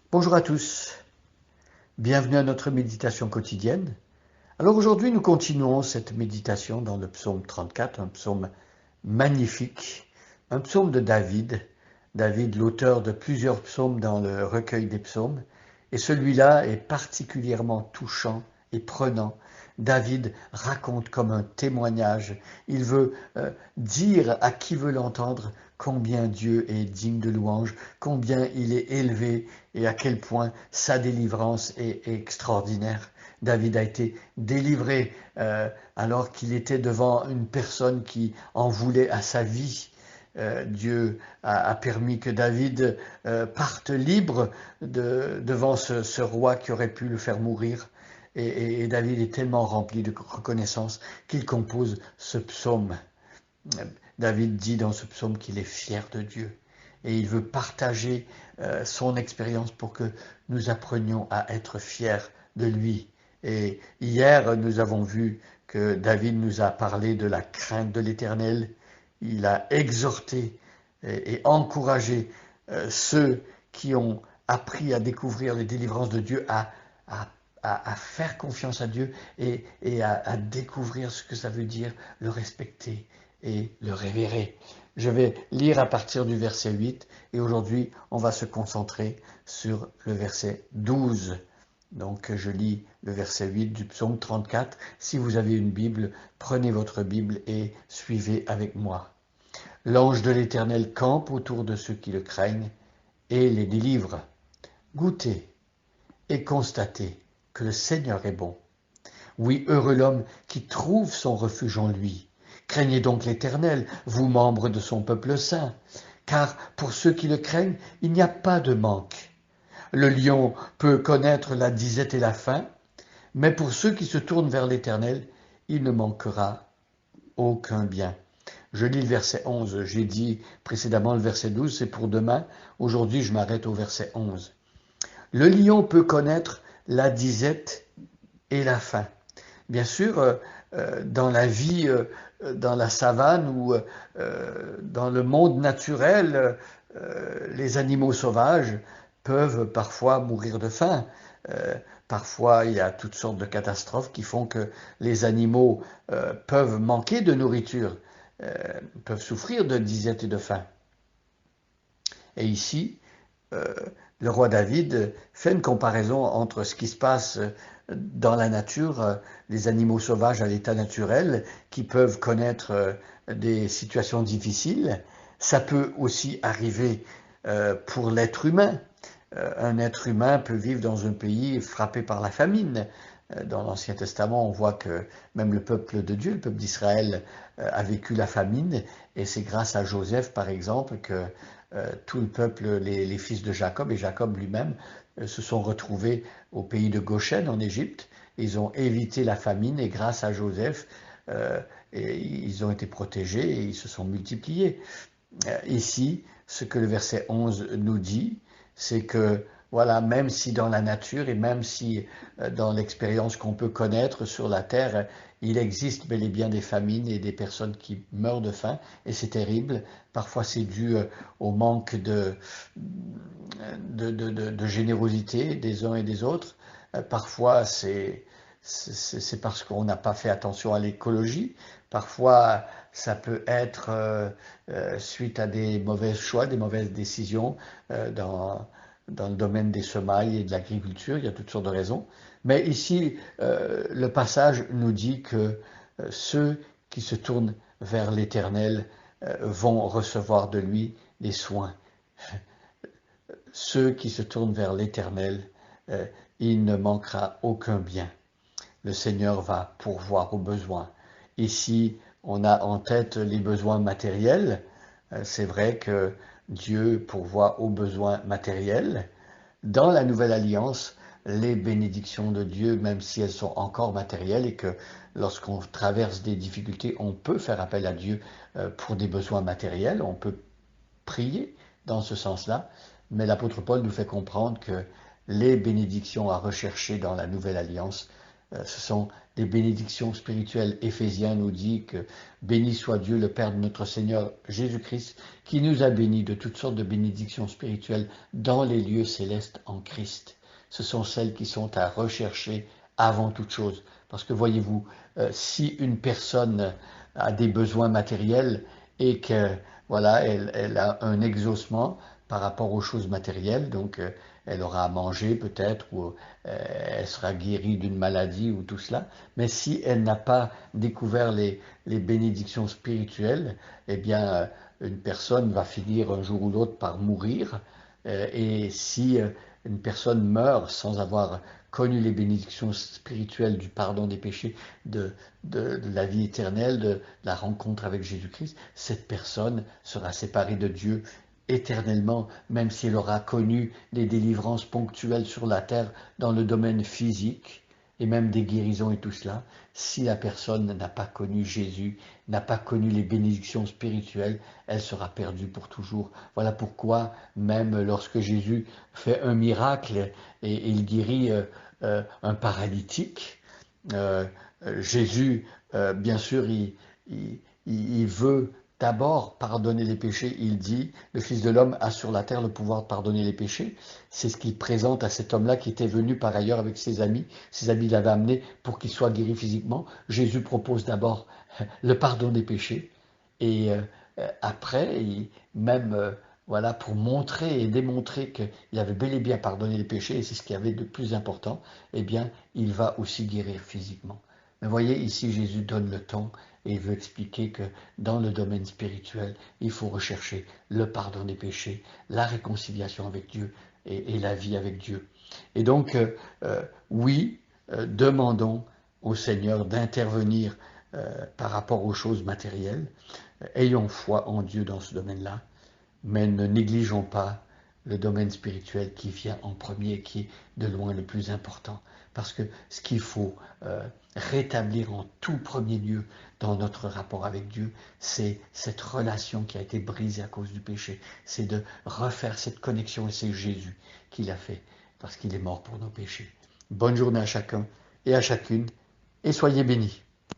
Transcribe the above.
Bonjour à tous, bienvenue à notre méditation quotidienne. Alors aujourd'hui nous continuons cette méditation dans le psaume 34, un psaume magnifique, un psaume de David. David, l'auteur de plusieurs psaumes dans le recueil des psaumes, et celui-là est particulièrement touchant et prenant. David raconte comme un témoignage, il veut dire à qui veut l'entendre combien Dieu est digne de louange, combien il est élevé et à quel point sa délivrance est extraordinaire. David a été délivré alors qu'il était devant une personne qui en voulait à sa vie. Dieu a permis que David parte libre devant ce roi qui aurait pu le faire mourir. Et David est tellement rempli de reconnaissance qu'il compose ce psaume. David dit dans ce psaume qu'il est fier de Dieu et il veut partager son expérience pour que nous apprenions à être fiers de lui. Et hier, nous avons vu que David nous a parlé de la crainte de l'Éternel. Il a exhorté et encouragé ceux qui ont appris à découvrir les délivrances de Dieu à faire confiance à Dieu et à découvrir ce que ça veut dire le respecter et le révérer. Je vais lire à partir du verset 8 et aujourd'hui on va se concentrer sur le verset 12. Donc je lis le verset 8 du psaume 34. Si vous avez une Bible, prenez votre Bible et suivez avec moi. L'ange de l'Éternel campe autour de ceux qui le craignent et les délivre. Goûtez et constatez que le Seigneur est bon. Oui, heureux l'homme qui trouve son refuge en lui. Craignez donc l'Éternel, vous membres de son peuple saint, car pour ceux qui le craignent, il n'y a pas de manque. Le lion peut connaître la disette et la faim, mais pour ceux qui se tournent vers l'Éternel, il ne manquera aucun bien. Je lis le verset 11. J'ai dit précédemment le verset 12, c'est pour demain. Aujourd'hui, je m'arrête au verset 11. Le lion peut connaître la disette et la faim. Bien sûr, dans la vie, dans la savane ou dans le monde naturel, les animaux sauvages peuvent parfois mourir de faim. Parfois, il y a toutes sortes de catastrophes qui font que les animaux peuvent manquer de nourriture, peuvent souffrir de disette et de faim. Et ici, euh, le roi David fait une comparaison entre ce qui se passe dans la nature, les animaux sauvages à l'état naturel, qui peuvent connaître des situations difficiles. Ça peut aussi arriver pour l'être humain. Un être humain peut vivre dans un pays frappé par la famine. Dans l'Ancien Testament, on voit que même le peuple de Dieu, le peuple d'Israël, a vécu la famine, et c'est grâce à Joseph, par exemple, que tout le peuple, les fils de Jacob et Jacob lui-même, se sont retrouvés au pays de Goshen en Égypte. Ils ont évité la famine et grâce à Joseph, ils ont été protégés et ils se sont multipliés. Ici, ce que le verset 11 nous dit, c'est que voilà, même si dans la nature et même si dans l'expérience qu'on peut connaître sur la terre, il existe bel et bien des famines et des personnes qui meurent de faim, et c'est terrible. Parfois, c'est dû au manque de générosité des uns et des autres. Parfois, c'est parce qu'on n'a pas fait attention à l'écologie. Parfois, ça peut être suite à des mauvais choix, des mauvaises décisions dans le domaine des semailles et de l'agriculture. Il y a toutes sortes de raisons. Mais ici, le passage nous dit que ceux qui se tournent vers l'Éternel vont recevoir de lui des soins. Ceux qui se tournent vers l'Éternel, il ne manquera aucun bien. Le Seigneur va pourvoir aux besoins. Ici, on a en tête les besoins matériels. C'est vrai que Dieu pourvoit aux besoins matériels. Dans la Nouvelle Alliance, les bénédictions de Dieu, même si elles sont encore matérielles et que lorsqu'on traverse des difficultés, on peut faire appel à Dieu pour des besoins matériels, on peut prier dans ce sens-là, mais l'apôtre Paul nous fait comprendre que les bénédictions à rechercher dans la Nouvelle Alliance Ce sont des bénédictions spirituelles. Éphésiens nous dit que béni soit Dieu, le Père de notre Seigneur Jésus-Christ, qui nous a bénis de toutes sortes de bénédictions spirituelles dans les lieux célestes en Christ. Ce sont celles qui sont à rechercher avant toute chose. Parce que voyez-vous, si une personne a des besoins matériels et que voilà, elle a un exaucement par rapport aux choses matérielles, donc elle aura à manger peut-être, ou elle sera guérie d'une maladie ou tout cela. Mais si elle n'a pas découvert les bénédictions spirituelles, eh bien, une personne va finir un jour ou l'autre par mourir. Et si une personne meurt sans avoir connu les bénédictions spirituelles du pardon des péchés, de la vie éternelle, de la rencontre avec Jésus-Christ, cette personne sera séparée de Dieu éternellement, même si elle aura connu des délivrances ponctuelles sur la terre dans le domaine physique, et même des guérisons et tout cela. Si la personne n'a pas connu Jésus, n'a pas connu les bénédictions spirituelles, elle sera perdue pour toujours. Voilà pourquoi, même lorsque Jésus fait un miracle et il guérit un paralytique, euh, Jésus, bien sûr, il veut d'abord pardonner les péchés. Il dit, le Fils de l'homme a sur la terre le pouvoir de pardonner les péchés. C'est ce qu'il présente à cet homme-là qui était venu par ailleurs avec ses amis. Ses amis l'avaient amené pour qu'il soit guéri physiquement. Jésus propose d'abord le pardon des péchés. Et après, même voilà, pour montrer et démontrer qu'il avait bel et bien pardonné les péchés, et c'est ce qu'il y avait de plus important, eh bien, il va aussi guérir physiquement. Mais voyez, ici, Jésus donne le ton et il veut expliquer que dans le domaine spirituel, il faut rechercher le pardon des péchés, la réconciliation avec Dieu et la vie avec Dieu. Et donc, oui, demandons au Seigneur d'intervenir par rapport aux choses matérielles. Ayons foi en Dieu dans ce domaine-là, mais ne négligeons pas le domaine spirituel qui vient en premier et qui est de loin le plus important. Parce que ce qu'il faut rétablir en tout premier lieu dans notre rapport avec Dieu, c'est cette relation qui a été brisée à cause du péché. C'est de refaire cette connexion et c'est Jésus qui l'a fait parce qu'il est mort pour nos péchés. Bonne journée à chacun et à chacune et soyez bénis.